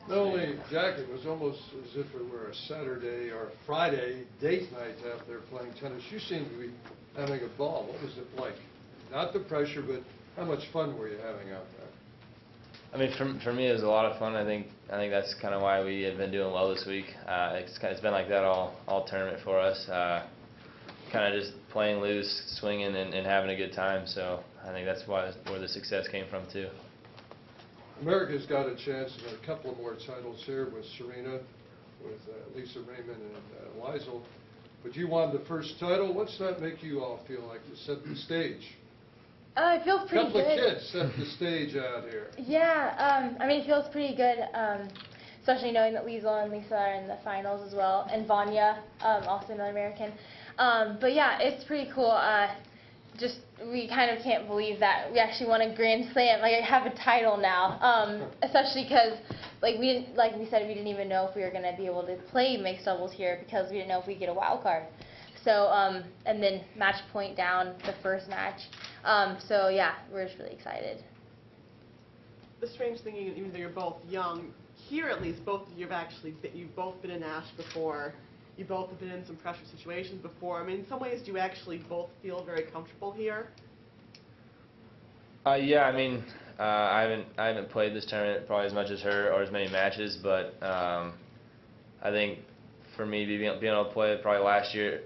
Melanie, Jack, it was almost as if it were a Saturday or Friday date night out there playing tennis. You seem to be having a ball. What was it like? Not the pressure, but how much fun were you having out there? I mean, for me, it was a lot of fun. I think that's kind of why we had been doing well this week. It's been like that all tournament for us. Kind of just playing loose, swinging, and having a good time. So I think that's where the success came from too. America's got a chance to get a couple of more titles here with Serena, with Lisa Raymond and Liesl. But you won the first title. What's that make you all feel like to set the stage? It feels pretty good. A couple of kids set the stage out here. Yeah, I mean, it feels pretty good, especially knowing that Liesl and Lisa are in the finals as well, and Vanya, also another American. But yeah, it's pretty cool. Just we kind of can't believe that we actually won a Grand Slam, like have a title now, especially because like we said, we didn't even know if we were going to be able to play mixed doubles here because we didn't know if we'd get a wild card. So and then match point down the first match. So yeah, we're just really excited. The strange thing, even though you're both young, here at least you've both been in Ash before. You both have been in some pressure situations before. I mean, in some ways, do you actually both feel very comfortable here? Yeah, I mean, I haven't played this tournament probably as much as her or as many matches, but I think for me being able to play probably last year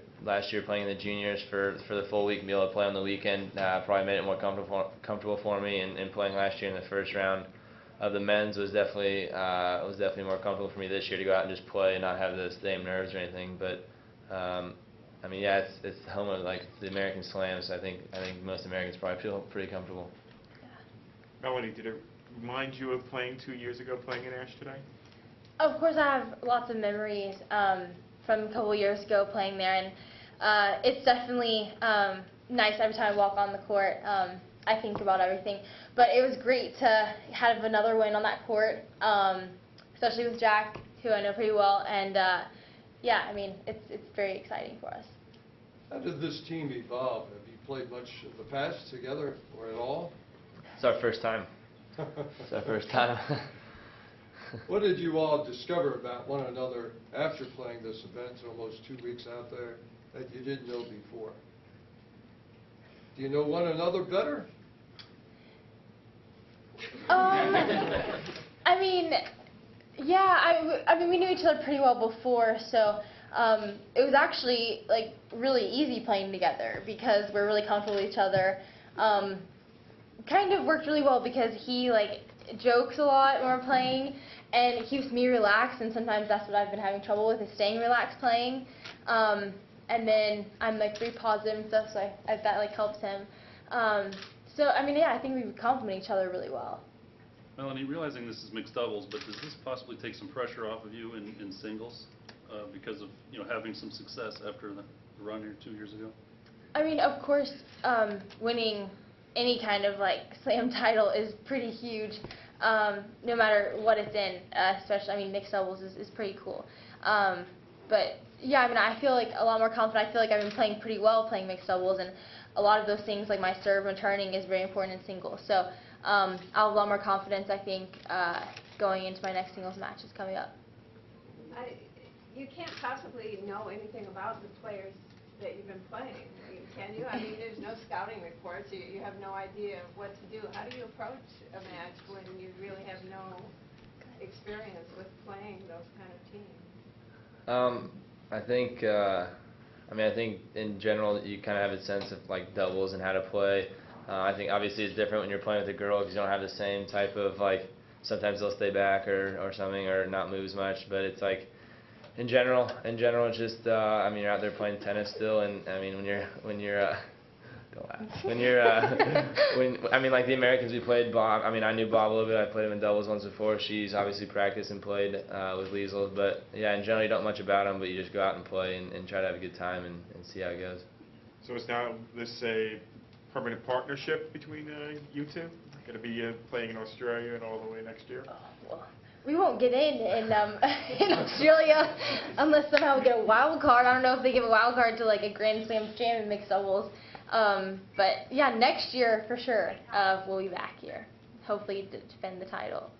playing in the juniors for the full week and be able to play on the weekend probably made it more comfortable for me, and playing last year in the first round of the men's was definitely more comfortable for me this year to go out and just play and not have the same nerves or anything. But I mean, yeah, it's home of like the American Slams. I think most Americans probably feel pretty comfortable. Melanie, did it remind you of playing 2 years ago, playing in Ash today? Of course, I have lots of memories from a couple years ago playing there, and it's definitely nice every time I walk on the court. I think about everything, but it was great to have another win on that court, especially with Jack, who I know pretty well, and yeah, I mean, it's very exciting for us. How did this team evolve? Have you played much in the past together or at all? It's our first time. It's our first time. What did you all discover about one another after playing this event almost 2 weeks out there that you didn't know before? Do you know one another better? I mean, yeah, I mean, we knew each other pretty well before, so it was actually like really easy playing together because we're really comfortable with each other. Kind of worked really well because he like jokes a lot when we're playing, and it keeps me relaxed, and sometimes that's what I've been having trouble with, is staying relaxed playing. And then I'm like pretty positive and stuff, so that like helps him. So I mean, yeah, I think we complement each other really well. Melanie, realizing this is mixed doubles, but does this possibly take some pressure off of you in singles because of having some success after the run here 2 years ago? I mean, of course, winning any kind of like slam title is pretty huge, no matter what it's in. Especially, I mean, mixed doubles is pretty cool. But yeah, I mean, I feel like a lot more confident. I feel like I've been playing pretty well playing mixed doubles, and a lot of those things like my serve and turning is very important in singles. So I'll have a lot more confidence, I think, going into my next singles matches coming up. You can't possibly know anything about the players that you've been playing, can you? I mean, there's no scouting reports. You have no idea what to do. How do you approach a match when you really have no experience with playing those kind of teams? I think in general you kind of have a sense of like doubles and how to play. I think obviously it's different when you're playing with a girl because you don't have the same type of like, sometimes they'll stay back or something or not move as much, but it's like in general it's just I mean, you're out there playing tennis still, and I mean don't laugh. I mean, like the Americans, we played Bob. I mean, I knew Bob a little bit. I played him in doubles once before. She's obviously practiced and played with Liesl. But yeah, in general, you don't know much about them, but you just go out and play and try to have a good time and see how it goes. So is now this a permanent partnership between you two? Going to be playing in Australia and all the way next year? Well, we won't get in Australia unless somehow we get a wild card. I don't know if they give a wild card to like a Grand Slam champion mixed doubles. But yeah, next year for sure we'll be back here, hopefully to defend the title.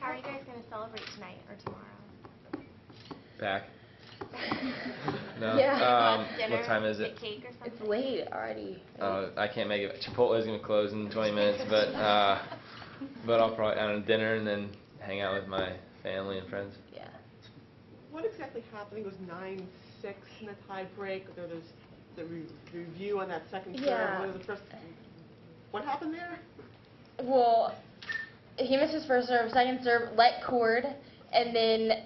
How are you guys going to celebrate tonight or tomorrow? Back. No. Yeah. Dinner, What time is it? get cake or something? It's late already. I can't make it. Chipotle is gonna close in 20 minutes, but I'll probably on dinner and then hang out with my family and friends. Yeah. What exactly happened? It was 9-6 in the tie break. There was the review on that second serve. Yeah. What was the first? What happened there? Well, he missed his first serve, second serve, let cord, and then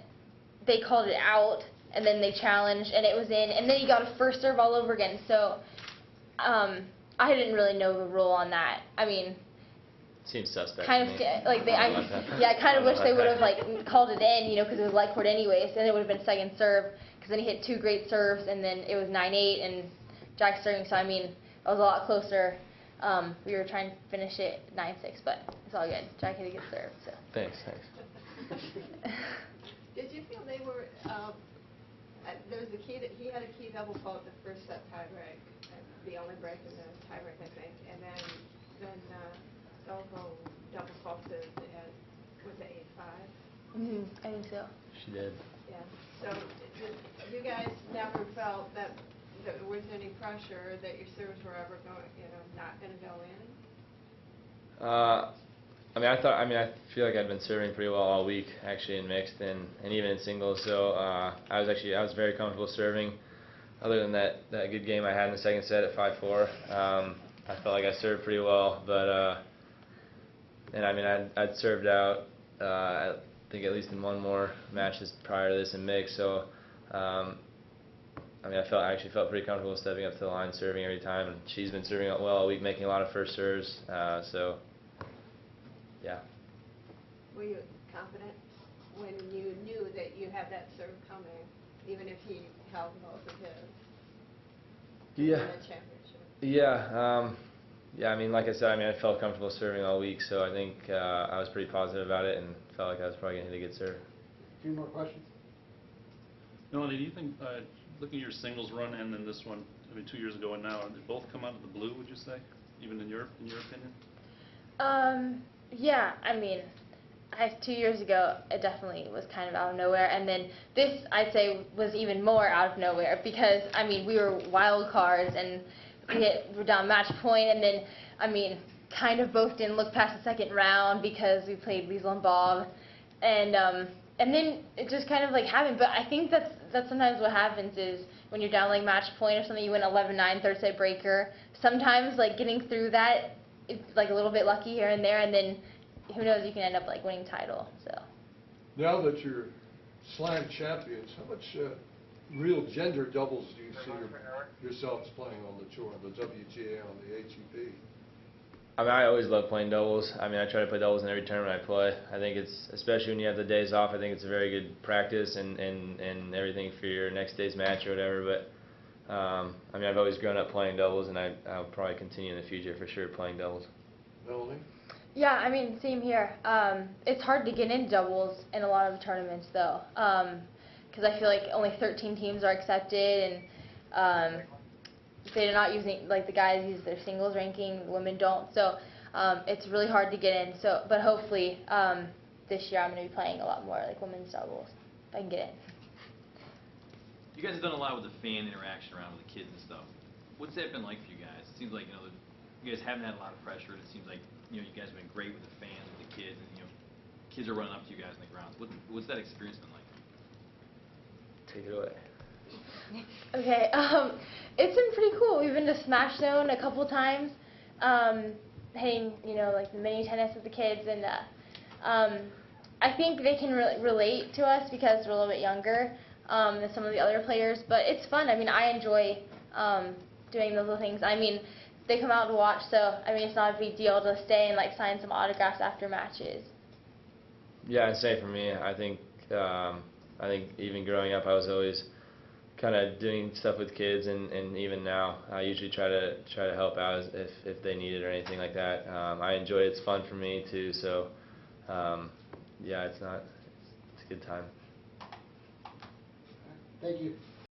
they called it out, and then they challenged, and it was in, and then he got a first serve all over again. So, I didn't really know the rule on that. I mean, Seems suspect. kind to of me. like I don't know about that. yeah, I kind of wish they would have that. like called it in, you know, because it was light court anyways, and it would have been second serve, because then he hit 2 great serves, and then it was 9-8, and Jack serving. So I mean, it was a lot closer. We were trying to finish it 9-6, but it's all good. Jack hit a good serve. So. Thanks. Did you feel they were, there was a key, he had a key double fault the first set tie break, the only break in the tie break, I think, and then Dulko double faulted at, was it 8-5? I think so. She did. Yeah, so you guys never felt that there was any pressure that your serves were ever going, not going to go in? I feel like I've been serving pretty well all week, actually, in mixed and even in singles. So I was very comfortable serving. Other than that good game I had in the second set at 5-4, I felt like I served pretty well. But I'd served out. I think at least in one more matches prior to this in mixed. So I actually felt pretty comfortable stepping up to the line, serving every time. And she's been serving out well all week, making a lot of first serves. So. Yeah. Were you confident when you knew that you had that serve coming, even if he held both of his? Yeah. In the championship? Yeah. Like I said, I felt comfortable serving all week, so I think I was pretty positive about it and felt like I was probably going to hit a good serve. A few more questions? Melanie, do you think, looking at your singles run and then this one, 2 years ago and now, they both come out of the blue, would you say, even in your opinion? Yeah, 2 years ago, it definitely was kind of out of nowhere, and then this, I'd say, was even more out of nowhere, because, we were wild cards, and we were down match point, and then, kind of both didn't look past the second round, because we played Weasel and Bob, and then it just kind of, happened, but I think that's sometimes what happens is, when you're down, match point or something, you win 11-9, third set breaker, sometimes, getting through that, it's a little bit lucky here and there, and then who knows, you can end up winning title. So Now that you're slam champions, how much real gender doubles do you see yourselves playing on the tour, on the WTA, on the ATP? I always love playing doubles. I try to play doubles in every tournament I play. I think it's, especially when you have the days off, I think it's a very good practice and everything for your next day's match or whatever. But I've always grown up playing doubles, and I'll probably continue in the future for sure playing doubles. Melanie? yeah, same here. It's hard to get into doubles in a lot of tournaments though, because I feel like only 13 teams are accepted, and they're not using, the guys use their singles ranking, the women don't. So it's really hard to get in. So, but hopefully this year I'm going to be playing a lot more women's doubles if I can get in. You guys have done a lot with the fan interaction around with the kids and stuff. What's that been like for you guys? It seems like, you guys haven't had a lot of pressure, and it seems like, you guys have been great with the fans, with the kids, and, kids are running up to you guys in the grounds. What's that experience been like? Take it away. Okay, it's been pretty cool. We've been to Smash Zone a couple times, hitting, the mini tennis with the kids, and I think they can relate to us because we're a little bit younger than some of the other players, but it's fun. I enjoy doing those little things. They come out to watch, so it's not a big deal to stay and sign some autographs after matches. Yeah, and same for me. I think even growing up, I was always kind of doing stuff with kids, and even now, I usually try to help out if they need it or anything like that. I enjoy it. It's fun for me too. So, yeah, it's a good time. Thank you.